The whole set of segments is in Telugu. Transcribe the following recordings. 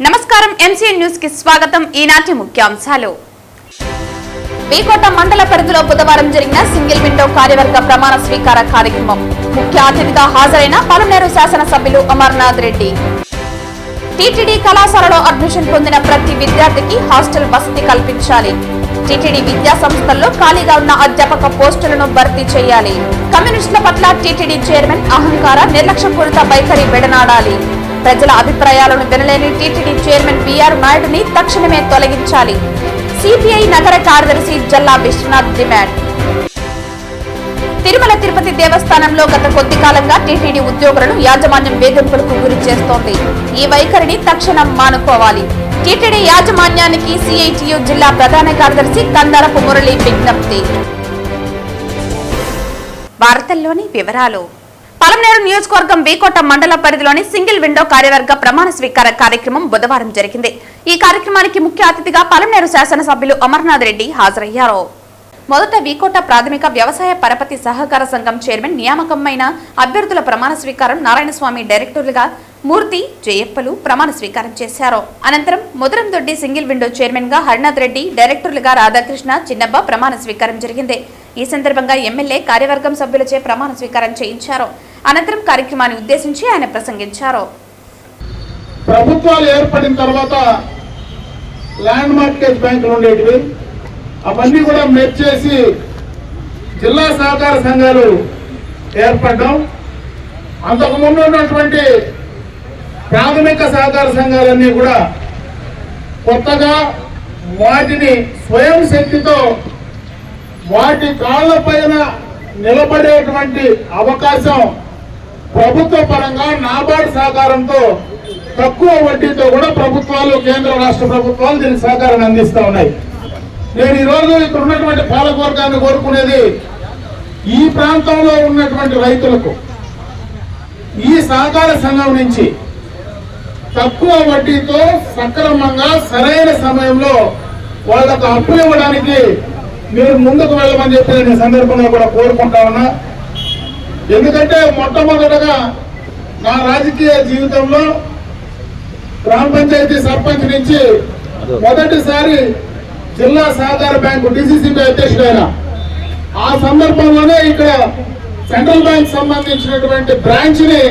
నమస్కారం ఎంసీఎన్ న్యూస్ కి స్వాగతం. ఈనాటి ముఖ్యాంశాలు. వీకోట మండల పరిధిలో బుధవారం జరిగిన సింగిల్ విండో కార్యవర్గ ప్రమాణ స్వీకార కార్యక్రమం. ముఖ్య అతిథిగా హాజరైన పలునేరు శాసనసభ్యులు అమర్నాథ్ రెడ్డి. టీటీడీ కళాశాలలో అడ్మిషన్ పొందిన ప్రతి విద్యార్థికి హాస్టల్ వసతి కల్పించాలి. టీటీడీ విద్యా సంస్థల్లో ఖాళీగా ఉన్న అధ్యాపక పోస్టులను భర్తీ చేయాలి. కమ్యూనిస్టుల పట్ల టీటీడీ చైర్మన్ అహంకార నిర్లక్ష్యపూరిత వైఖరి విడనాడాలి. ప్రజల అభిప్రాయాలను వినలేని టీటీడీ చైర్మన్ బిఆర్ నాయుడుని తక్షణమే తొలగించాలి. సిపిఐ నగర కార్యదర్శి జల్లా విశ్వనాథ్ డిమాండ్. తిరుమల తిరుపతి దేవస్థానంలో గత కొద్ది కాలంగా టీటీడీ ఉద్యోగులను యాజమాన్యం వేధింపులకు గురి చేస్తోంది. ఈ వైఖరిని తక్షణం మానుకోవాలి. టీటీడీ యాజమాన్యానికి సిఐటియు జిల్లా ప్రధాన కార్యదర్శి కందరపు మురళి విజ్ఞప్తి. వార్తల్లోని వివరాలు. పలమనేరు నియోజకవర్గం వీకోట మండల పరిధిలోని సింగిల్ విండో కార్యవర్గ ప్రమాణ స్వీకార కార్యక్రమం బుధవారం జరిగింది. ఈ కార్యక్రమానికి ముఖ్య అతిథిగా పలమనేరు శాసనసభ్యులు అమర్నాథ్ రెడ్డి హాజరయ్యారు. మొదట వీకోట ప్రాథమిక వ్యవసాయ పరపతి సహకార సంఘం చైర్మన్ నియామకమైన అభ్యర్థుల ప్రమాణ స్వీకారం నారాయణస్వామి డైరెక్టర్లుగా మూర్తి జయప్పలు ప్రమాణ స్వీకారం చేశారు. అనంతరం ముదరందొడ్డి సింగిల్ విండో చైర్మన్ గా హరినాథ్ రెడ్డి, డైరెక్టర్లుగా రాధాకృష్ణ, చిన్నబ్బ ప్రమాణ స్వీకారం జరిగింది. ఈ సందర్భంగా ఎమ్మెల్యే కార్యవర్గం సభ్యులచే ప్రమాణ స్వీకారం చేయించారు. అనంతరం కార్యక్రమాన్ని ఉద్దేశించి ఆయన ప్రసంగించారు. ప్రభుత్వాలు ఏర్పడిన తర్వాత ల్యాండ్ మార్కెట్ బ్యాంకులు ఉండేటివి అవన్నీ కూడా మెర్జ్ చేసి జిల్లా సహకార సంఘాలు ఏర్పడడం, అంతకుముందు ఉన్నటువంటి ప్రాథమిక సహకార సంఘాలన్నీ కూడా కొత్తగా వాటిని స్వయం శక్తితో వాటి కాళ్ళ పైన నిలబడేటువంటి అవకాశం ప్రభుత్వ పరంగా నాబార్డు సహకారంతో తక్కువ వడ్డీతో కూడా ప్రభుత్వాలు, కేంద్ర రాష్ట్ర ప్రభుత్వాలు దీనికి సహకారాన్ని అందిస్తూ ఉన్నాయి. నేను ఈరోజు ఇక్కడ ఉన్నటువంటి పాలకవర్గాన్ని కోరుకునేది, ఈ ప్రాంతంలో ఉన్నటువంటి రైతులకు ఈ సహకార సంఘం నుంచి తక్కువ వడ్డీతో సక్రమంగా సరైన సమయంలో వాళ్ళకు అప్పులు ఇవ్వడానికి మీరు ముందుకు వెళ్ళమని చెప్పి నేను సందర్భంగా కూడా కోరుకుంటా ఉన్నా. ఎందుకంటే మొట్టమొదటగా నా రాజకీయ జీవితంలో గ్రామ పంచాయతీ సర్పంచ్ నుంచి మొదటిసారి జిల్లా సహకార బ్యాంకు డిసిసిబి అధ్యక్షుడైన ఆ సందర్భంలోనే ఇక్కడ సెంట్రల్ బ్యాంక్ సంబంధించినటువంటి బ్రాంచ్ ని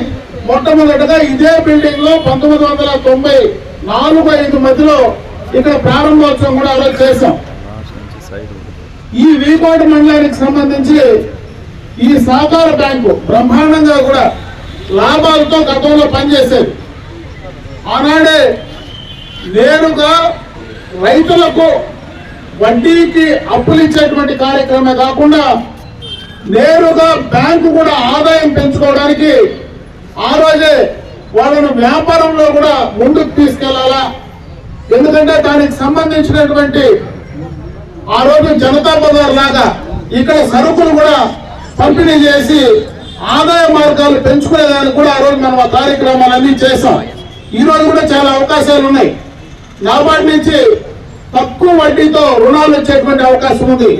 మొట్టమొదటగా ఇదే బిల్డింగ్ లో 1994-95 మధ్యలో ఇక్కడ ప్రారంభోత్సవం కూడా అలా చేశాం. ఈ వీకోట మండలానికి సంబంధించి ఈ సహకార బ్యాంకు బ్రహ్మాండంగా కూడా లాభాలతో గతంలో పనిచేసేది. ఆనాడే నేరుగా రైతులకు వడ్డీకి అప్పులు ఇచ్చేటువంటి కార్యక్రమమే కాకుండా నేరుగా బ్యాంకు కూడా ఆదాయం పెంచుకోవడానికి ఆ రోజే వాళ్ళను వ్యాపారంలో కూడా ముందుకు తీసుకెళ్లాలా. ఎందుకంటే దానికి సంబంధించినటువంటి ఆ రోజు జనతా బజార్ లాగా ఇక్కడ సరుకులు కూడా పంపిణీ చేసి ఆదాయ మార్గాలు పెంచుకునేదానికి కూడా ఆ రోజు మనం ఆ కార్యక్రమాలన్నీ చేశాం. ఈ రోజు కూడా చాలా అవకాశాలు ఉన్నాయి. నాబార్డు నుంచి తక్కువ వడ్డీతో రుణాలు వచ్చేటువంటి అవకాశం ఉంది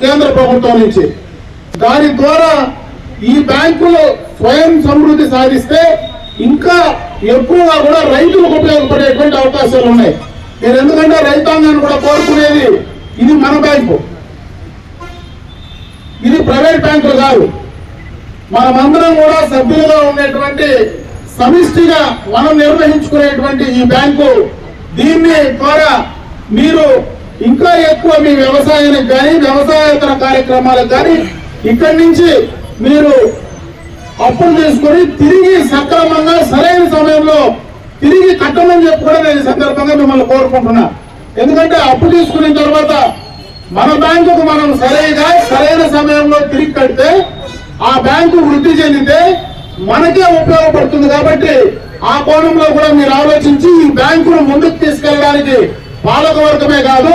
కేంద్ర ప్రభుత్వం నుంచి. దాని ద్వారా ఈ బ్యాంకులు స్వయం సమృద్ధి సాధిస్తే ఇంకా ఎక్కువగా కూడా రైతులకు ఉపయోగపడేటువంటి అవకాశాలు ఉన్నాయి. నేను ఎందుకంటే రైతాంగాన్ని కూడా కోరుకునేది, ఇది మన బ్యాంకు, ఇది ప్రైవేట్ బ్యాంకులు కాదు. మనమందరం కూడా సభ్యులుగా ఉండేటువంటి సమిష్టిగా మనం నిర్వహించుకునేటువంటి ఈ బ్యాంకు, దీన్ని ద్వారా మీరు ఇంకా ఎక్కువ మీ వ్యవసాయానికి కానీ వ్యవసాయేతర కార్యక్రమాలకు కానీ ఇక్కడి నుంచి మీరు అప్పులు తీసుకొని తిరిగి సక్రమంగా సరైన సమయంలో తిరిగి కట్టమని చెప్పి కూడా నేను ఈ సందర్భంగా మిమ్మల్ని కోరుకుంటున్నా. ఎందుకంటే అప్పు తీసుకున్న తర్వాత మన బ్యాంకుకు మనం సరైన సమయంలో తిరిగి కడితే ఆ బ్యాంకు వృద్ధి చెందితే మనకే ఉపయోగపడుతుంది. కాబట్టి ఆ కోణంలో కూడా మీరు ఆలోచించి ఈ బ్యాంకును ముందుకు తీసుకెళ్ళడానికి పాలకవర్గమే కాదు,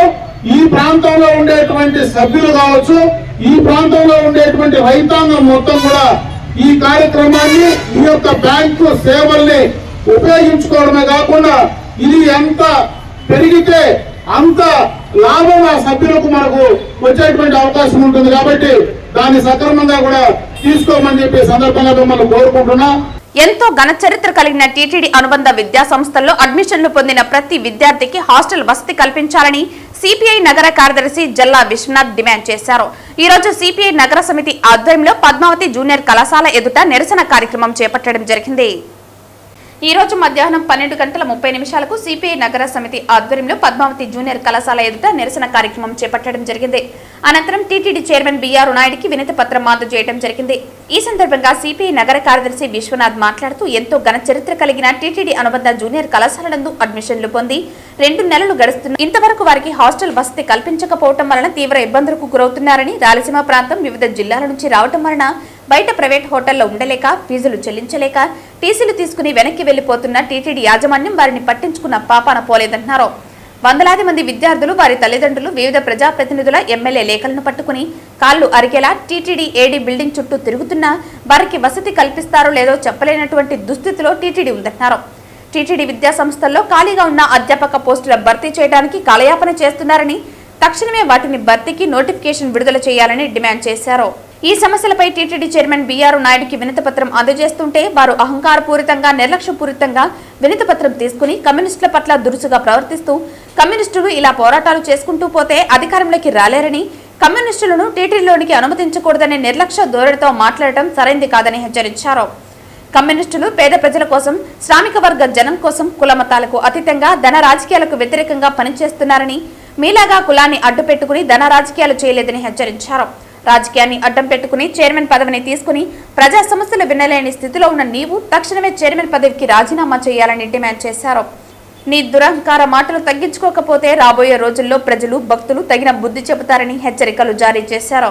ఈ ప్రాంతంలో ఉండేటువంటి సభ్యులు కావచ్చు, ఈ ప్రాంతంలో ఉండేటువంటి రైతాంగం మొత్తం కూడా ఈ కార్యక్రమాన్ని, ఈ యొక్క బ్యాంకు సేవల్ని ఉపయోగించుకోవడమే కాకుండా ఇది ఎంత పెరిగితే అంత లాభం ఆ సభ్యులకు మనకు వచ్చేటువంటి అవకాశం ఉంటుంది. కాబట్టి దాన్ని సక్రమంగా కూడా తీసుకోమని చెప్పి సందర్భంగా మిమ్మల్ని కోరుకుంటున్నా. ఎంతో ఘన చరిత్ర కలిగిన టీటీడీ అనుబంధ విద్యా సంస్థల్లో అడ్మిషన్లు పొందిన ప్రతి విద్యార్థికి హాస్టల్ వసతి కల్పించాలని సిపిఐ నగర కార్యదర్శి జల్లా విశ్వనాథ్ డిమాండ్ చేశారు. ఈ రోజు సిపిఐ నగర సమితి ఆధ్వర్యంలో పద్మావతి జూనియర్ కళాశాల ఎదుట నిరసన కార్యక్రమం చేపట్టడం జరిగింది. ఈ రోజు మధ్యాహ్నం 12:30 సిపిఐ నగర సమితి ఆధ్వర్యంలో పద్మావతి జూనియర్ కళాశాల ఎదుట నిరసన కార్యక్రమం చేపట్టడం జరిగింది. అనంతరం టీటీడీ చైర్మన్ బిఆర్ నాయుడికి వినతి పత్రం అందజేయడం జరిగింది. ఈ సందర్భంగా సిపిఐ నగర కార్యదర్శి విశ్వనాథ్ మాట్లాడుతూ ఎంతో ఘన చరిత్ర కలిగిన టీటీడీ అనుబంధ జూనియర్ కళాశాల నందు అడ్మిషన్లు పొంది 2 నెలలు గడుస్తున్న ఇంతవరకు వారికి హాస్టల్ వసతి కల్పించకపోవడం వలన తీవ్ర ఇబ్బందులకు గురవుతున్నారని, రాయలసీమ ప్రాంతం వివిధ జిల్లాల నుంచి రావడం వలన బయట ప్రైవేట్ హోటల్లో ఉండలేక, ఫీజులు చెల్లించలేక టీసీలు తీసుకుని వెనక్కి వెళ్లిపోతున్న టీటీడీ యాజమాన్యం వారిని పట్టించుకున్న పాపాన పోలేదన్నారు. వందలాది మంది విద్యార్థులు, వారి తల్లిదండ్రులు వివిధ ప్రజాప్రతినిధుల, ఎమ్మెల్యే లేఖలను పట్టుకుని కాళ్లు అరిగేలా టీటీడీ ఏడీ బిల్డింగ్ చుట్టూ తిరుగుతున్నా వారికి వసతి కల్పిస్తారో లేదో చెప్పలేనటువంటి దుస్థితిలో టీటీడీ ఉందన్నారు. టీటీడీ విద్యా సంస్థల్లో ఖాళీగా ఉన్న అధ్యాపక పోస్టుల భర్తీ చేయడానికి కాలయాపన చేస్తున్నారని, తక్షణమే వాటిని భర్తీకి నోటిఫికేషన్ విడుదల చేయాలని డిమాండ్ చేశారు. ఈ సమస్యలపై టీటీడీ చైర్మన్ బిఆర్ నాయుడికి వినతిపత్రం అందజేస్తుంటే వారు అహంకారపూరితంగా, నిర్లక్ష్యపూరితంగా వినతిపత్రం తీసుకుని కమ్యూనిస్టుల పట్ల దురుసుగా ప్రవర్తిస్తూ కమ్యూనిస్టులు ఇలా పోరాటాలు చేసుకుంటూ పోతే అధికారంలోకి రాలేరని, కమ్యూనిస్టులను టీటీడీలోనికి అనుమతించకూడదనే నిర్లక్ష్య ధోరణితో మాట్లాడటం సరైంది కాదని హెచ్చరించారు. కమ్యూనిస్టులు పేద ప్రజల కోసం, శ్రామిక వర్గ జనం కోసం కుల మతాలకు అతీతంగా ధన రాజకీయాలకు వ్యతిరేకంగా పనిచేస్తున్నారని, మీలాగా కులాన్ని అడ్డుపెట్టుకుని ధన రాజకీయాలు చేయలేదని హెచ్చరించారు. రాజకీయాన్ని అడ్డం పెట్టుకుని చైర్మన్ పదవిని తీసుకుని ప్రజా సమస్యలు వినలేని స్థితిలో ఉన్న నీవు తక్షణమే చైర్మన్ పదవికి రాజీనామా చేయాలని డిమాండ్ చేశారు. నీ దురహంకార మాటలు తగ్గించుకోకపోతే రాబోయే రోజుల్లో ప్రజలు, భక్తులు తగిన బుద్ధి చెబుతారని హెచ్చరికలు జారీ చేశారు.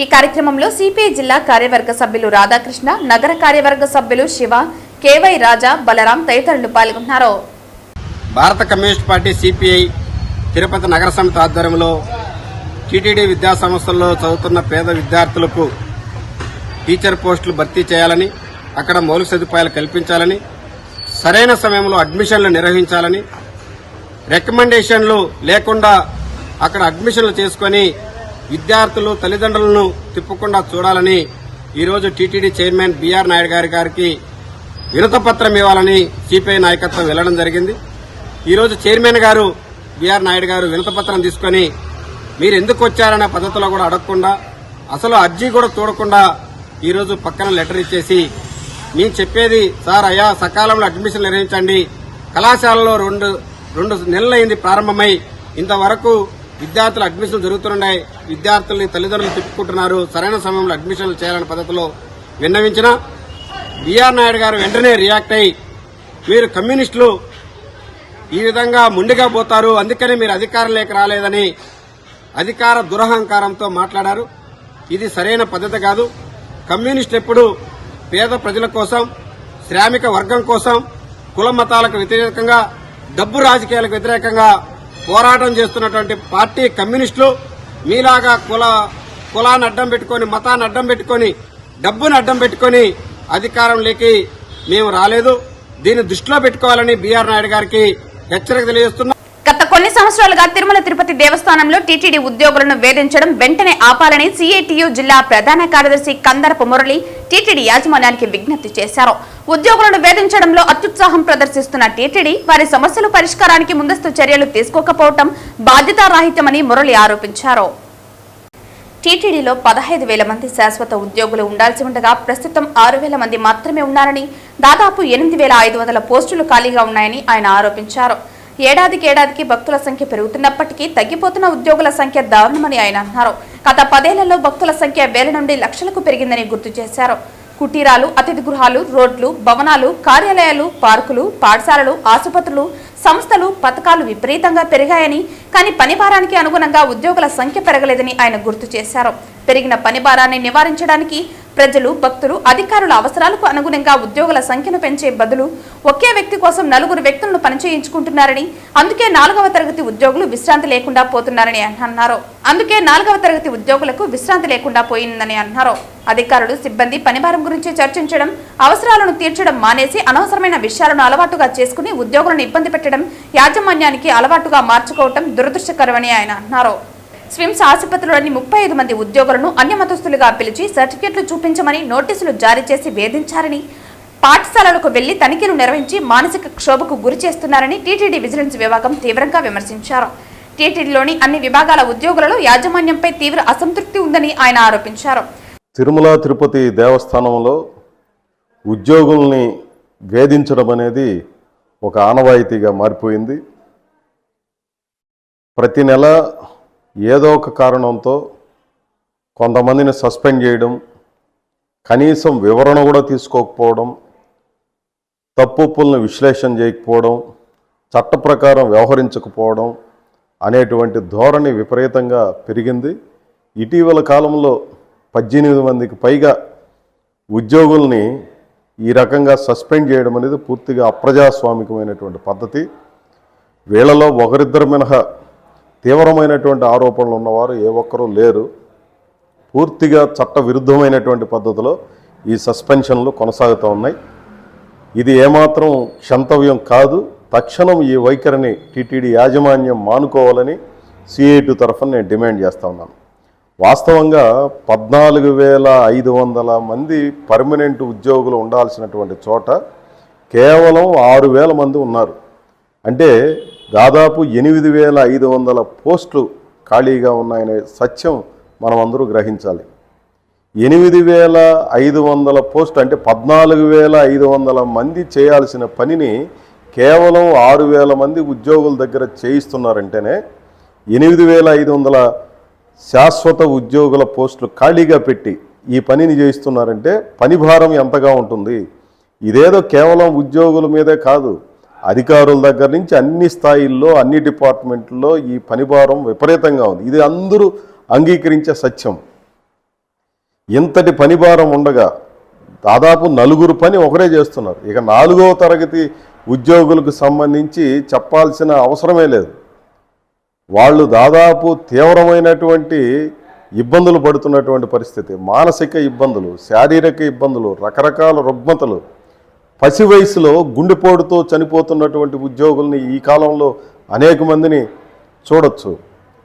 ఈ కార్యక్రమంలో సిపిఐ జిల్లా కార్యవర్గ సభ్యులు రాధాకృష్ణ, నగర కార్యవర్గ సభ్యులు శివ, కేవై రాజా, బలరాం తదితరులు పాల్గొన్నారు. భారత కమ్యూనిస్ట్ పార్టీ సిపిఐ తిరుపతి నగర సమితి ఆధ్వర్యంలో టీటీడీ విద్యా సంస్థల్లో చదువుతున్న పేద విద్యార్థులకు టీచర్ పోస్టులు భర్తీ చేయాలని, అక్కడ మౌలిక సదుపాయాలు కల్పించాలని, సరైన సమయంలో అడ్మిషన్లు నిర్వహించాలని, రికమెండేషన్లు లేకుండా అక్కడ అడ్మిషన్లు చేసుకుని విద్యార్థులు తల్లిదండ్రులను తిప్పకుండా చూడాలని ఈరోజు టీటీడీ చైర్మన్ బిఆర్ నాయుడు గారికి వినతిపత్రం ఇవ్వాలని సిపిఐ నాయకత్వం వెళ్లడం జరిగింది. ఈరోజు చైర్మన్ గారు బిఆర్ నాయుడు గారు వినతిపత్రం తీసుకుని మీరు ఎందుకు వచ్చారనే పద్ధతిలో కూడా అడగకుండా, అసలు అర్జీ కూడా చూడకుండా ఈరోజు పక్కన లెటర్ ఇచ్చేసి మేము చెప్పేది సార్ అయ్యా సకాలంలో అడ్మిషన్ నిర్వహించండి, కళాశాలలో రెండు నెలలైంది ప్రారంభమై ఇంతవరకు విద్యార్థులు అడ్మిషన్లు జరుగుతున్నాయి, విద్యార్థుల్ని తల్లిదండ్రులు తిప్పుకుంటున్నారు, సరైన సమయంలో అడ్మిషన్లు చేయాలనే పద్ధతిలో విన్నవించిన బిఆర్ నాయుడు గారు వెంటనే రియాక్ట్ అయ్యి మీరు కమ్యూనిస్టులు ఈ విధంగా ముందుగా పోతారు, అందుకని మీరు అధికారంలోకి రాలేదని అధికార దురహంకారంతో మాట్లాడారు. ఇది సరైన పద్ధతి కాదు. కమ్యూనిస్టులు ఎప్పుడు పేద ప్రజల కోసం, శ్రామిక వర్గం కోసం, కుల మతాలకు వ్యతిరేకంగా, డబ్బు రాజకీయాలకు వ్యతిరేకంగా పోరాటం చేస్తున్నటువంటి పార్టీ కమ్యూనిస్టులు. మీలాగా కులాన్ని అడ్డం పెట్టుకుని, మతాన్ని అడ్డం పెట్టుకుని, డబ్బును అడ్డం పెట్టుకుని అధికారంలోకి మేము రాలేదు. దీన్ని దృష్టిలో పెట్టుకోవాలని బిఆర్ నాయుడు గారికి హెచ్చరిక తెలియజేస్తున్నాం. గత కొన్ని సంవత్సరాలుగా తిరుమల తిరుపతి దేవస్థానంలో టీటీడీ ఉద్యోగులను వేధించడం వెంటనే ఆపాలని సిఐటియు జిల్లా ప్రధాన కార్యదర్శి కందరపు మురళి టీటీడీ యాజమాన్యానికి విజ్ఞప్తి చేశారు. ఉద్యోగులను వేధించడంలో అత్యుత్సాహం ప్రదర్శిస్తున్న టీటీడీ వారి సమస్యల పరిష్కారానికి ముందస్తు చర్యలు తీసుకోకపోవడం బాధ్యతారాహిత్యమని మురళి ఆరోపించారు. టీటీడీలో 15,000 మంది శాశ్వత ఉద్యోగులు ఉండాల్సి ఉండగా ప్రస్తుతం 6,000 మంది మాత్రమే ఉన్నారని, దాదాపు 8,500 పోస్టులు ఖాళీగా ఉన్నాయని ఆయన ఆరోపించారు. ఏడాదికి భక్తుల సంఖ్య పెరుగుతున్నప్పటికీ తగ్గిపోతున్న ఉద్యోగుల సంఖ్య దారుణమని ఆయన అన్నారు. గత 10 ఏళ్లలో భక్తుల సంఖ్య వేల నుండి లక్షలకు పెరిగిందని గుర్తు చేశారు. కుటీరాలు, అతిథి గృహాలు, రోడ్లు, భవనాలు, కార్యాలయాలు, పార్కులు, పాఠశాలలు, ఆసుపత్రులు, సంస్థలు, పథకాలు విపరీతంగా పెరిగాయని, కానీ పని భారానికి అనుగుణంగా ఉద్యోగుల సంఖ్య పెరగలేదని ఆయన గుర్తు చేశారు. పెరిగిన పని భారాన్ని నివారించడానికి ప్రజలు, భక్తులు, అధికారుల అవసరాలకు అనుగుణంగా ఉద్యోగుల సంఖ్యను పెంచే బదులు ఒకే వ్యక్తి కోసం 4 వ్యక్తులను పనిచేయించుకుంటున్నారని, అందుకే 4వ తరగతి ఉద్యోగులు విశ్రాంతి లేకుండా పోతున్నారని అన్నారు. అందుకే 4వ తరగతి ఉద్యోగులకు విశ్రాంతి లేకుండా పోయిందని అన్నారు. అధికారులు, సిబ్బంది పనిభారం గురించి చర్చించడం, అవసరాలను తీర్చడం మానేసి అనవసరమైన విషయాలను అలవాటుగా చేసుకుని ఉద్యోగులను ఇబ్బంది పెట్టడం యాజమాన్యానికి అలవాటుగా మార్చుకోవడం దురదృష్టకరమని ఆయన అన్నారు. స్విమ్స్ ఆసుపత్రిలోని 35 మంది ఉద్యోగులను అన్యమతస్తులుగా పిలిచి సర్టిఫికెట్లు చూపించమని నోటీసులు జారీ చేసి వేధించారని, పాఠశాలలకు వెళ్లి తనిఖీలు నిర్వహించి మానసిక క్షోభకు గురి చేస్తున్నారని టీటీడీ విజిలెన్స్ విభాగం తీవ్రంగా విమర్శించారు. టీటీడీలోని అన్ని విభాగాల ఉద్యోగులలో యాజమాన్యంపై తీవ్ర అసంతృప్తి ఉందని ఆయన ఆరోపించారు. తిరుమల తిరుపతి దేవస్థానంలో ఉద్యోగుల్ని వేధించడం అనేది ఒక ఆనవాయితీగా మారిపోయింది. ప్రతి నెల ఏదో ఒక కారణంతో కొంతమందిని సస్పెండ్ చేయడం, కనీసం వివరణ కూడా తీసుకోకపోవడం, తప్పులను విశ్లేషణ చేయకపోవడం, చట్ట ప్రకారం వ్యవహరించకపోవడం అనేటువంటి ధోరణి విపరీతంగా పెరిగింది. ఇటీవల కాలంలో 18 మందికి పైగా ఉద్యోగుల్ని ఈ రకంగా సస్పెండ్ చేయడం అనేది పూర్తిగా అప్రజాస్వామికమైనటువంటి పద్ధతి. వీళ్ళలో ఒకరిద్దరు మినహా తీవ్రమైనటువంటి ఆరోపణలు ఉన్నవారు ఏ ఒక్కరూ లేరు. పూర్తిగా చట్ట విరుద్ధమైనటువంటి పద్ధతిలో ఈ సస్పెన్షన్లు కొనసాగుతూ ఉన్నాయి. ఇది ఏమాత్రం క్షంతవ్యం కాదు. తక్షణం ఈ వైఖరిని టీటీడీ యాజమాన్యం మానుకోవాలని CIT తరఫున నేను డిమాండ్ చేస్తూ ఉన్నాను. వాస్తవంగా 14,500 మంది పర్మనెంట్ ఉద్యోగులు ఉండాల్సినటువంటి చోట కేవలం 6,000 మంది ఉన్నారు. అంటే దాదాపు 8,500 పోస్టులు ఖాళీగా ఉన్నాయనే సత్యం మనం అందరూ గ్రహించాలి. 8,500 పోస్టులు అంటే 14,500 మంది చేయాల్సిన పనిని కేవలం 6,000 మంది ఉద్యోగుల దగ్గర చేయిస్తున్నారంటేనే 8,500 శాశ్వత ఉద్యోగుల పోస్టులు ఖాళీగా పెట్టి ఈ పనిని చేయిస్తున్నారంటే పని భారం ఎంతగా ఉంటుంది. ఇదేదో కేవలం ఉద్యోగుల మీదే కాదు, అధికారుల దగ్గర నుంచి అన్ని స్థాయిల్లో అన్ని డిపార్ట్మెంట్లో ఈ పని భారం విపరీతంగా ఉంది. ఇది అందరూ అంగీకరించే సత్యం. ఇంతటి పని భారం ఉండగా దాదాపు 4 పని ఒకరే చేస్తున్నారు. ఇక 4వ తరగతి ఉద్యోగులకు సంబంధించి చెప్పాల్సిన అవసరమే లేదు. వాళ్ళు దాదాపు తీవ్రమైనటువంటి ఇబ్బందులు పడుతున్నటువంటి పరిస్థితి, మానసిక ఇబ్బందులు, శారీరక ఇబ్బందులు, రకరకాల రుగ్మతలు, పసి వయసులో గుండెపోటుతో చనిపోతున్నటువంటి ఉద్యోగుల్ని ఈ కాలంలో అనేక మందిని చూడొచ్చు.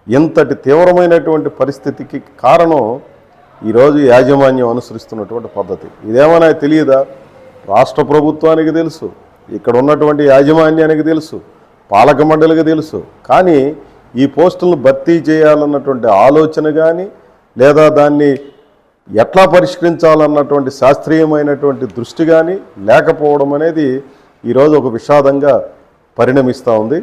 ఇంతటి తీవ్రమైనటువంటి పరిస్థితికి కారణం ఈరోజు యాజమాన్యం అనుసరిస్తున్నటువంటి పద్ధతి. ఇదేమన్నా తెలియదా? రాష్ట్ర ప్రభుత్వానికి తెలుసు, ఇక్కడ ఉన్నటువంటి యాజమాన్యానికి తెలుసు, పాలక మండలికి తెలుసు. కానీ ఈ పోస్టులను భర్తీ చేయాలన్నటువంటి ఆలోచన కానీ లేదా దాన్ని ఎట్లా పరిష్కరించాలన్నటువంటి శాస్త్రీయమైనటువంటి దృష్టి కానీ లేకపోవడం అనేది ఈరోజు ఒక విషాదంగా పరిణమిస్తూ ఉంది.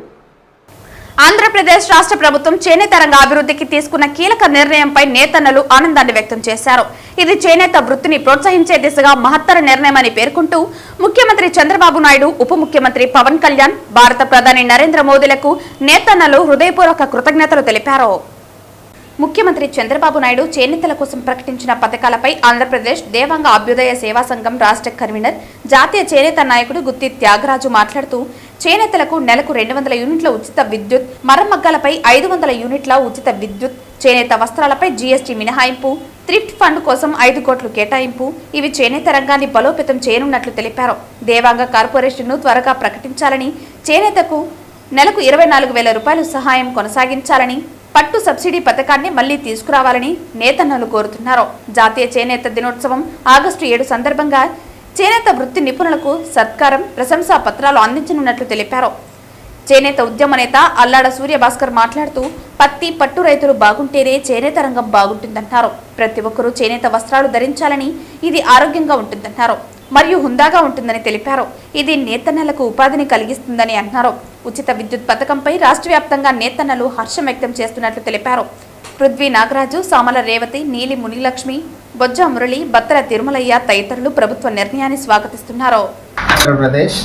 ఆంధ్రప్రదేశ్ రాష్ట్ర ప్రభుత్వం చేనేత రంగ అభివృద్ధికి తీసుకున్న కీలక నిర్ణయంపై నేతన్నలు ఆనందాన్ని వ్యక్తం చేశారు. ఇది చేనేత వృత్తిని ప్రోత్సహించే దిశగా మహత్తర నిర్ణయమని పేర్కొంటూ ముఖ్యమంత్రి చంద్రబాబు నాయుడు, ఉప ముఖ్యమంత్రి పవన్ కళ్యాణ్, భారత ప్రధాని నరేంద్ర మోదీలకు నేతన్నలు హృదయపూర్వక కృతజ్ఞతలు తెలిపారు. ముఖ్యమంత్రి చంద్రబాబు నాయుడు చేనేతల కోసం ప్రకటించిన పథకాలపై ఆంధ్రప్రదేశ్ దేవాంగ అభ్యుదయ సేవా సంఘం రాష్ట్ర కన్వీనర్, జాతీయ చేనేత నాయకుడు గుత్తి త్యాగరాజు మాట్లాడుతూ చేనేతలకు నెలకు 200 యూనిట్ల ఉచిత విద్యుత్, మరమగ్గాలపై 500 యూనిట్ల ఉచిత విద్యుత్, చేనేత వస్త్రాలపై GST మినహాయింపు, థ్రిఫ్ట్ ఫండ్ కోసం 5 కోట్లు కేటాయింపు, ఇవి చేనేత రంగాన్ని బలోపేతం చేయనున్నట్లు తెలిపారు. దేవాంగ కార్పొరేషన్ను త్వరగా ప్రకటించాలని, చేనేతకు నెలకు 24,000 రూపాయలు సహాయం కొనసాగించాలని, పట్టు సబ్సిడీ పథకాన్ని మళ్లీ తీసుకురావాలని నేతన్నలు కోరుతున్నారు. జాతీయ చేనేత దినోత్సవం ఆగస్టు 7 సందర్భంగా చేనేత వృత్తి నిపుణులకు సత్కారం, ప్రశంసా పత్రాలు అందించనున్నట్లు తెలిపారు. చేనేత ఉద్యమ నేత అల్లాడ సూర్యభాస్కర్ మాట్లాడుతూ పత్తి, పట్టు రైతులు బాగుంటేనే చేనేత రంగం బాగుంటుందన్నారు. ప్రతి ఒక్కరూ చేనేత వస్త్రాలు ధరించాలని, ఇది ఆరోగ్యంగా ఉంటుందన్నారు మరియు హుందాగా ఉంటుందని తెలిపారు. ఇది నేతన్నలకు ఉపాధిని కలిగిస్తుందని అన్నారు. ఉచిత విద్యుత్ పథకంపై రాష్ట్ర వ్యాప్తంగా నేతన్నలు హర్షం వ్యక్తం చేస్తున్నట్లు తెలిపారు. పృథ్వీ నాగరాజు, సామల రేవతి, నీలి మునిలక్ష్మి, బొజ్జ మురళి, బత్తల తిరుమలయ్య తదితరులు ప్రభుత్వ నిర్ణయాన్ని స్వాగతిస్తున్నారు. ఆంధ్రప్రదేశ్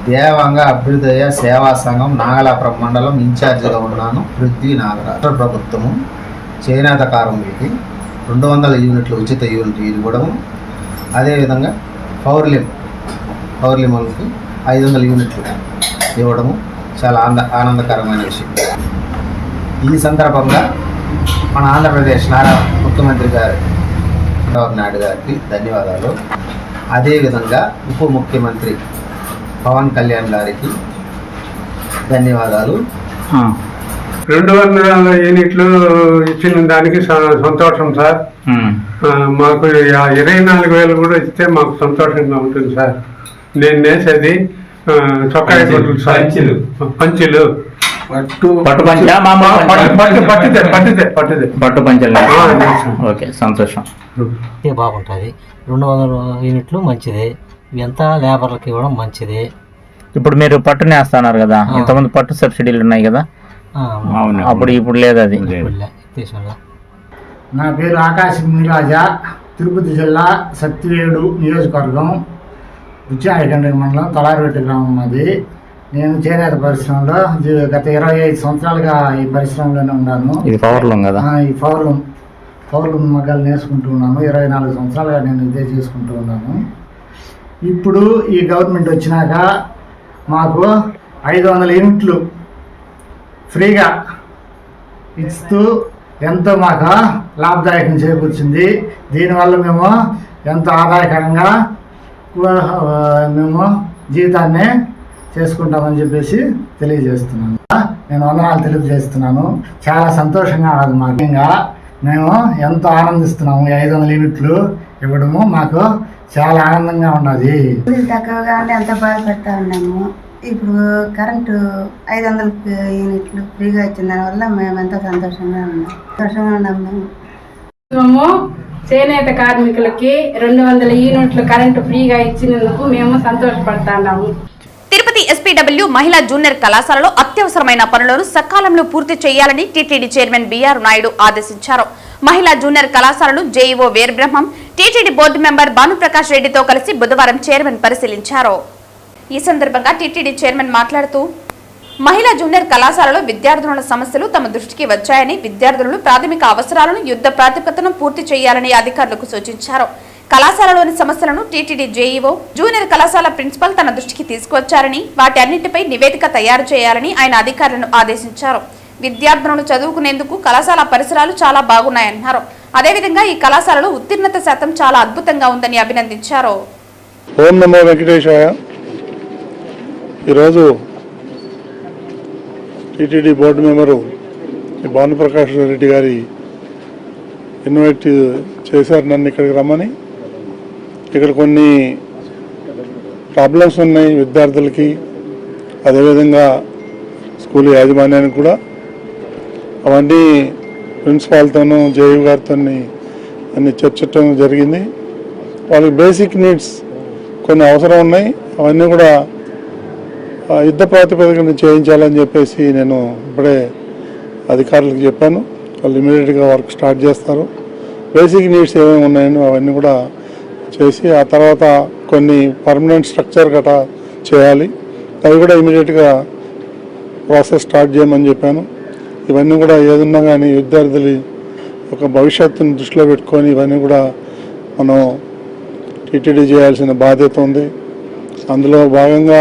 దేవాంగ అభ్యుదయ సేవా సంఘం నాగలాపురం మండలం ఇన్ఛార్జిగా ఉన్నాను. పృథ్వీ నాగరాజు. ప్రభుత్వము చేనేత కార్మికులకి 200 యూనిట్లు ఉచిత యూనిట్ ఇవ్వడము, అదేవిధంగా పౌర్లిమలకి 500 యూనిట్లు ఇవ్వడము చాలా ఆనందకరమైన విషయం. ఈ సందర్భంగా మన ఆంధ్రప్రదేశ్ ముఖ్యమంత్రి గారు చంద్రబాబు నాయుడు గారికి ధన్యవాదాలు. అదేవిధంగా ఉప ముఖ్యమంత్రి పవన్ కళ్యాణ్ గారికి ధన్యవాదాలు. 200 యూనిట్లు ఇచ్చిన దానికి సంతోషం సార్. మాకు 24,000 కూడా ఇస్తే మాకు సంతోషంగా ఉంటుంది సార్. నేను నేసేది చొక్కాయి కొట్లు సార్. పంచులు పట్టు పంచా మామూలు పట్టుదే పట్టు పంచలు. ఓకే, సంతోషం. బాగుంటుంది. 200 యూనిట్లు మంచిది. ఎంత లేబర్లకు ఇవ్వడం మంచిది. ఇప్పుడు మీరు పట్టు నేస్తున్నారు కదా, ఇంతకుముందు పట్టు సబ్సిడీలు ఉన్నాయి కదా, అవును. ఇప్పుడు లేదు అది. నా పేరు ఆకాశ్ మీరాజా, తిరుపతి జిల్లా సత్తివేడు నియోజకవర్గం, ఉచ్చాయకండ్రి మండలం, తలారివెట్టి గ్రామం అది. నేను చేనేత పరిశ్రమలో గత 25 సంవత్సరాలుగా ఈ పరిశ్రమలోనే ఉన్నాను. ఇది పవర్లూమ్ కదా? ఈ పవర్లూమ్ మగ్గాలు నేర్చుకుంటూ ఉన్నాను. 24 సంవత్సరాలుగా నేను ఇదే చేసుకుంటూ ఉన్నాను. ఇప్పుడు ఈ గవర్నమెంట్ వచ్చినాక మాకు 500 యూనిట్లు ఫ్రీగా ఇస్తూ ఎంతో మాకు లాభదాయకం చేకూర్చింది. దీనివల్ల మేము ఎంతో ఆదాయకరంగా మేము జీవితాన్ని చేసుకుంటామని చెప్పేసి తెలియజేస్తున్నాను. నేను వందనాలు తెలియజేస్తున్నాను. చాలా సంతోషంగా ఉన్నది. ముఖ్యంగా మేము ఎంతో ఆనందిస్తున్నాము. 500 యూనిట్లు ఇవ్వడము మాకు చాలా ఆనందంగా ఉన్నది. తక్కువగా ఉంటే ఎంత బాధపడతా ఉన్నాము. ఇప్పుడు కరెంటు 500 యూనిట్లు ఫ్రీగా ఇచ్చిన దానివల్ల మేము ఎంతో సంతోషంగా ఉన్నాము. మేము చేనేత కార్మికులకి 200 యూనిట్లు కరెంటు ఫ్రీగా ఇచ్చినందుకు మేము సంతోషపడుతున్నాము. తిరుపతి ఎస్పీడబ్ల్యూ మహిళా జూనియర్ కళాశాలలో అత్యవసరమైన పనులను సకాలంలో పూర్తి చేయాలని టీటీడీ చైర్మన్ బీఆర్ నాయుడు ఆదేశించారు. మహిళా జూనియర్ కళాశాలను JEO Veerabrahmam, TTD board member Bhanuprakash రెడ్డితో కలిసి బుధవారం చైర్మన్ పరిశీలించారు. ఈ సందర్భంగా టీటీడీ చైర్మన్ మాట్లాడుతూ, మహిళా జూనియర్ కళాశాలలో విద్యార్థుల సమస్యలు తమ దృష్టికి వచ్చాయని, విద్యార్థులు ప్రాథమిక అవసరాలను యుద్ధ ప్రాతిపదికన పూర్తి చేయాలని అధికారులకు సూచించారు. కళాశాలలోని సమస్యలను టీటీడీ జేఈఓ, జూనియర్ కళాశాల ప్రిన్సిపల్ తన దృష్టికి తీసుకువచ్చారని, వాటి అన్నింటిపై నివేదిక తయారు చేయాలని ఆయన అధికారులను ఆదేశించారు. విద్యార్థులను చదువుకునేందుకు కళాశాల పరిసరాలు చాలా బాగున్నాయన్నారు. అదేవిధంగా ఈ కళాశాలలో ఉత్తీర్ణత శాతం చాలా అద్భుతంగా ఉందని అభినందించారు. ఓం నమో వెంకటేశాయ. ఈరోజు TTD board member Bhanuprakash Reddy గారి ఇన్వైట్ చేశారు నన్ను ఇక్కడికి రమ్మని. ఇక్కడ కొన్ని ప్రాబ్లమ్స్ ఉన్నాయి విద్యార్థులకి, అదేవిధంగా స్కూల్ యాజమాన్యానికి కూడా. అవన్నీ ప్రిన్సిపాల్తోనూ జేయూ గారితో అన్ని చర్చించడం జరిగింది. వాళ్ళకి బేసిక్ నీడ్స్ కొన్ని అవసరం ఉన్నాయి, అవన్నీ కూడా యుద్ధ ప్రాతిపదికన చేయించాలని చెప్పేసి నేను ఇప్పుడే అధికారులకు చెప్పాను. వాళ్ళు ఇమీడియట్గా వర్క్ స్టార్ట్ చేస్తారు. బేసిక్ నీడ్స్ ఏమేమి ఉన్నాయో అవన్నీ కూడా చేసి ఆ తర్వాత కొన్ని పర్మనెంట్ స్ట్రక్చర్ గట్రా చేయాలి. అవి కూడా ఇమీడియట్గా ప్రాసెస్ స్టార్ట్ చేయమని చెప్పాను. ఇవన్నీ కూడా ఏదన్నా కానీ విద్యార్థులు ఒక భవిష్యత్తును దృష్టిలో పెట్టుకొని ఇవన్నీ కూడా మనం టీటీడీ చేయాల్సిన బాధ్యత ఉంది. అందులో భాగంగా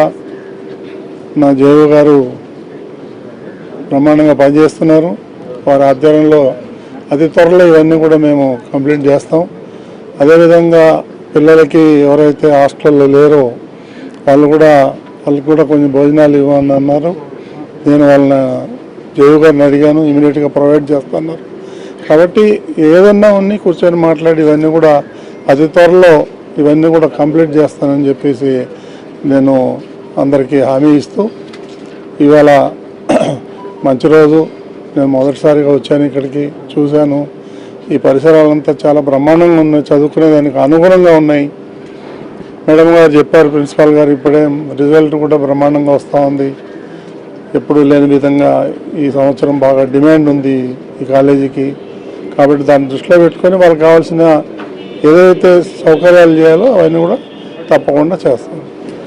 నా జేఓ గారు బ్రహ్మాండంగా పనిచేస్తున్నారు. వారి ఆధ్వర్యంలో అతి త్వరలో ఇవన్నీ కూడా మేము కంప్లీట్ చేస్తాం. అదేవిధంగా పిల్లలకి ఎవరైతే హాస్టల్లో లేరో వాళ్ళకి కూడా కొంచెం భోజనాలు ఇవ్వని అన్నారు. నేను వాళ్ళని జేఓ గారిని అడిగాను, ఇమీడియట్గా ప్రొవైడ్ చేస్తున్నారు. కాబట్టి ఏదన్నా ఉన్ని కూర్చొని మాట్లాడి ఇవన్నీ కూడా అతి త్వరలో ఇవన్నీ కూడా కంప్లీట్ చేస్తానని చెప్పేసి నేను అందరికీ హామీ ఇస్తూ, ఇవాళ మంచి రోజు. నేను మొదటిసారిగా వచ్చాను ఇక్కడికి, చూశాను. ఈ పరిసరాలంతా చాలా బ్రహ్మాండంగా ఉన్నాయి, చదువుకునేదానికి అనుగుణంగా ఉన్నాయి. మేడం గారు చెప్పారు, ప్రిన్సిపాల్ గారు, ఇప్పుడే రిజల్ట్ కూడా బ్రహ్మాండంగా వస్తూ ఉంది. ఎప్పుడు లేని విధంగా ఈ సంవత్సరం బాగా డిమాండ్ ఉంది ఈ కాలేజీకి. కాబట్టి దాన్ని దృష్టిలో పెట్టుకొని వాళ్ళకి కావాల్సిన ఏదైతే సౌకర్యాలు చేయాలో అవన్నీ కూడా తప్పకుండా చేస్తాం.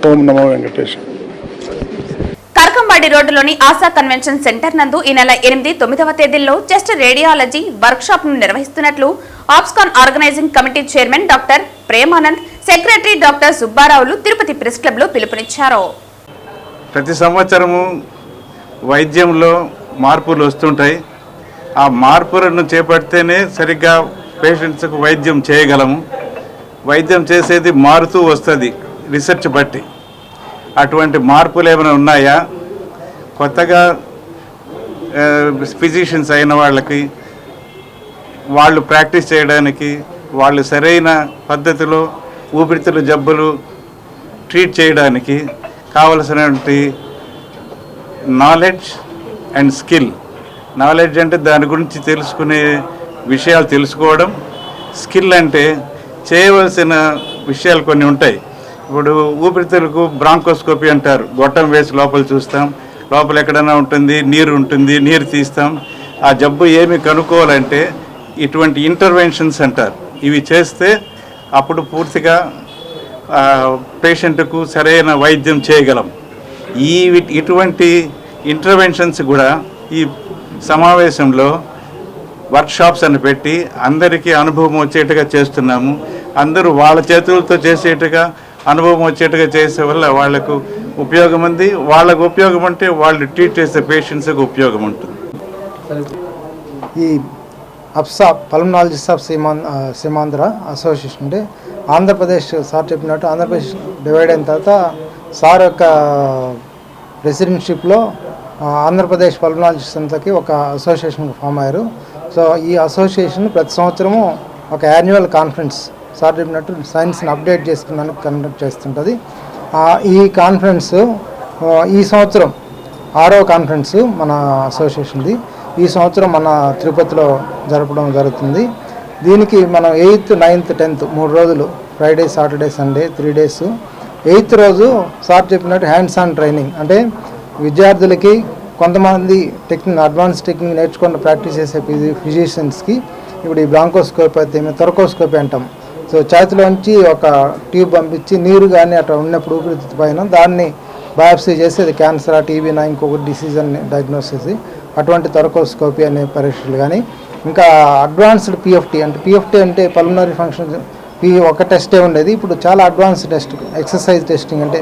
ఓం నమో వెంకటేశ్వర. కరకంబాడి రోడ్డులోని ఆశా కన్వెన్షన్ సెంటర్ నందు ఈ నెల 8, 9వ తేదీల్లో చెస్ట్ రేడియాలజీ వర్క్ షాప్ ను నిర్వహిస్తున్నట్లు APSCON organizing committee chairman doctor Premanand, secretary doctor సుబ్బారావులు తిరుపతి ప్రెస్ క్లబ్ లో పిలుపునిచ్చారు. ప్రతి సంవత్సరము వైద్యంలో మార్పులు వస్తుంటాయి. ఆ మార్పులను చేపడితేనే సరిగ్గా పేషెంట్స్కు వైద్యం చేయగలము. వైద్యం చేసేది మారుతూ వస్తుంది రీసెర్చ్ బట్టి. అటువంటి మార్పులు ఏమైనా ఉన్నాయా? కొత్తగా ఫిజిషియన్స్ అయిన వాళ్ళకి వాళ్ళు ప్రాక్టీస్ చేయడానికి, వాళ్ళు సరైన పద్ధతిలో ఊపిరితిత్తుల జబ్బులు ట్రీట్ చేయడానికి కావలసినటువంటి నాలెడ్జ్ అండ్ స్కిల్. నాలెడ్జ్ అంటే దాని గురించి తెలుసుకునే విషయాలు తెలుసుకోవడం, స్కిల్ అంటే చేయవలసిన విషయాలు కొన్ని ఉంటాయి. ఇప్పుడు ఊపిరితిత్తులకు బ్రాంకోస్కోపీ అంటారు, గొట్టం వేసి లోపల చూస్తాం, లోపల ఎక్కడైనా ఉంటుంది, నీరు తీస్తాం. ఆ జబ్బు ఏమి కనుక్కోవాలంటే ఇటువంటి ఇంటర్వెన్షన్స్ అంటారు. ఇవి చేస్తే అప్పుడు పూర్తిగా పేషెంట్కు సరైన వైద్యం చేయగలం. ఇటువంటి ఇంటర్వెన్షన్స్ కూడా ఈ సమావేశంలో వర్క్షాప్స్ అని పెట్టి అందరికీ అనుభవం వచ్చేట్టుగా చేస్తున్నాము. అందరూ వాళ్ళ చేతులతో చేసేట్టుగా, అనుభవం వచ్చేట్టుగా చేసే వల్ల వాళ్లకు ఉపయోగం ఉంది. వాళ్ళకు ఉపయోగం అంటే వాళ్ళు ట్రీట్ చేసే పేషెంట్స్కి ఉపయోగం ఉంటుంది. ఈ అప్సా పల్మనాలజిస్ట్ ఆఫ్ సీమాంధ్ర అసోసియేషన్ అంటే ఆంధ్రప్రదేశ్ సార్ చెప్పినట్టు ఆంధ్రప్రదేశ్ డివైడ్ అయిన తర్వాత సార్ యొక్క రెసిడెన్షిప్లో ఆంధ్రప్రదేశ్ పల్మనాలజిస్ట్ అంతకి ఒక అసోసియేషన్ ఫామ్ అయ్యారు. సో ఈ అసోసియేషన్ ప్రతి సంవత్సరము ఒక యాన్యువల్ కాన్ఫరెన్స్ సార్ చెప్పినట్టు సైన్స్ని అప్డేట్ చేసుకున్నాను కండక్ట్ చేస్తుంటుంది. ఈ కాన్ఫరెన్స్ ఈ సంవత్సరం 6వ కాన్ఫరెన్స్ మన అసోసియేషన్ది. ఈ సంవత్సరం మన తిరుపతిలో జరపడం జరుగుతుంది. దీనికి మనం 8th, 9th, 10th 3 రోజులు, Friday, Saturday, Sunday 3 days. 8th రోజు సార్ చెప్పినట్టు హ్యాండ్స్ ఆన్ ట్రైనింగ్ అంటే విద్యార్థులకి కొంతమంది అడ్వాన్స్ టెక్నిక్ నేర్చుకుని ప్రాక్టీస్ చేసే ఫిజిషియన్స్కి ఇప్పుడు ఈ బ్రాంకోస్కోపీ అయితే థొరకోస్కోపీ అంటాం. సో చేతిలోంచి ఒక ట్యూబ్ పంపించి నీరు కానీ అట్లా ఉన్నప్పుడు ఊపిరితిత్తు పైన దాన్ని బయాప్సీ చేసి అది క్యాన్సరా, టీబీనా, ఇంకొకటి డిసీజ్ అని డయాగ్నోస్ చేసి అటువంటి థొరకోస్కోపీ అనే పరీక్షలు కానీ, ఇంకా అడ్వాన్స్డ్ పిఎఫ్టీ అంటే పల్మనరీ ఫంక్షన్ ఒక టెస్టే ఉండేది. ఇప్పుడు చాలా అడ్వాన్స్ టెస్ట్, ఎక్సర్సైజ్ టెస్టింగ్ అంటే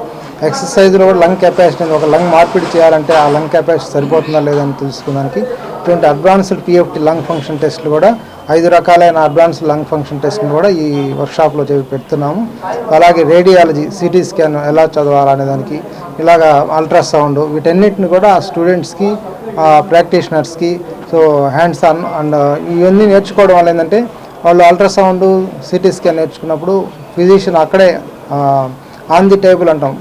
ఎక్సర్సైజ్లో కూడా లంగ్ కెపాసిటీ, ఒక లంగ్ మార్పిడి చేయాలంటే ఆ లంగ్ కెపాసిటీ సరిపోతుందా లేదని తెలుసుకోవడానికి ఇటువంటి అడ్వాన్స్డ్ పిఎఫ్టీ లంగ్ ఫంక్షన్ టెస్ట్లు కూడా 5 రకాలైన అడ్వాన్స్డ్ లంగ్ ఫంక్షన్ టెస్ట్ని కూడా ఈ వర్క్షాప్లో పెడుతున్నాము. అలాగే రేడియాలజీ, సిటీ స్కాన్ ఎలా చదవాలనే దానికి, ఇలాగా అల్ట్రాసౌండ్, వీటన్నిటిని కూడా స్టూడెంట్స్కి, ప్రాక్టీషనర్స్కి సో హ్యాండ్స్ ఆన్ అండ్ ఇవన్నీ నేర్చుకోవడం వల్ల ఏంటంటే వాళ్ళు అల్ట్రాసౌండ్, సిటీ స్కాన్ నేర్చుకున్నప్పుడు ఫిజిషియన్ అక్కడే ఆన్ ది టేబుల్ అంటాం,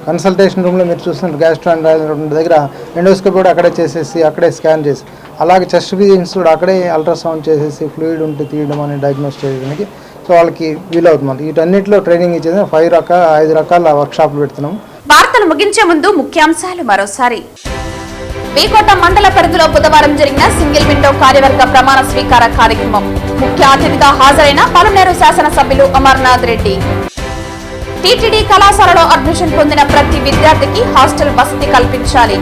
కన్సల్టేషన్ రూమ్లో మీరు చూస్తున్నారు గ్యాస్ట్రోఎంట్రాలజిస్ట్ దగ్గర ఎండోస్కోపీ కూడా అక్కడే చేసేసి అక్కడే స్కాన్ చేసి, అలాగే చెస్ట్ ఫిజిషియన్స్ కూడా అక్కడే అల్ట్రాసౌండ్ చేసేసి ఫ్లూయిడ్ ఉంటే తీయడం అని డయాగ్నోస్ చేయడానికి సో వాళ్ళకి వీలవుతుంది. వీటన్నిటిలో ట్రైనింగ్ ఇచ్చేది 5 రకాల వర్క్షాప్లు పెడుతున్నాం. వార్తలు ముగించే ముందు ముఖ్యాంశాలు మరోసారి. వీకోట మండల పరిధిలో బుధవారం జరిగిన సింగిల్ విండో కార్యవర్గ ప్రమాణ స్వీకార కార్యక్రమం. ముఖ్య అతిథిగా హాజరైన పలమనేరు శాసనసభ్యులు అమర్నాథ్ రెడ్డి. టీటీడీ కళాశాలలో అడ్మిషన్ పొందిన ప్రతి విద్యార్థికి హాస్టల్ వసతి కల్పించాలి.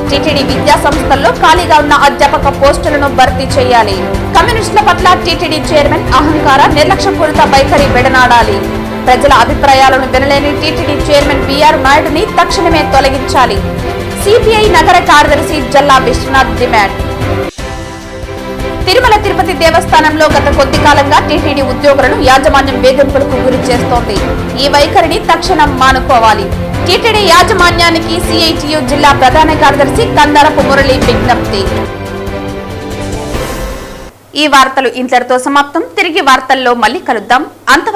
టీటీడీ విద్యా సంస్థల్లో ఖాళీగా ఉన్న అధ్యాపక పోస్టులను భర్తీ చేయాలి. కమ్యూనిస్టుల పట్ల టీటీడీ చైర్మన్ అహంకార, నిర్లక్ష్యపూరిత వైఖరి విడనాడాలి. ప్రజల అభిప్రాయాలను వినలేని టీటీడీ చైర్మన్ బిఆర్ నాయుడుని తక్షణమే తొలగించాలి. సిపిఐ నగర కార్యదర్శి జల్లా విశ్వనాథ్ డిమాండ్. తిరుమల తిరుపతి దేవస్థానంలో గత కొద్ది కాలంగా టీటీడీ ఉద్యోగులను యాజమాన్యం వేధింపులకు గురి చేస్తోంది. ఈ వైఖరిని తక్షణం మానుకోవాలి. టీటీడీ యాజమాన్యానికి సిఐటియు జిల్లా ప్రధాన కార్యదర్శి కందారపు మురళి విజ్ఞప్తి. ఈ వార్తలు ఇంతటితో సమాప్తం. తిరిగి వార్తల్లో మళ్ళీ కలుద్దాం.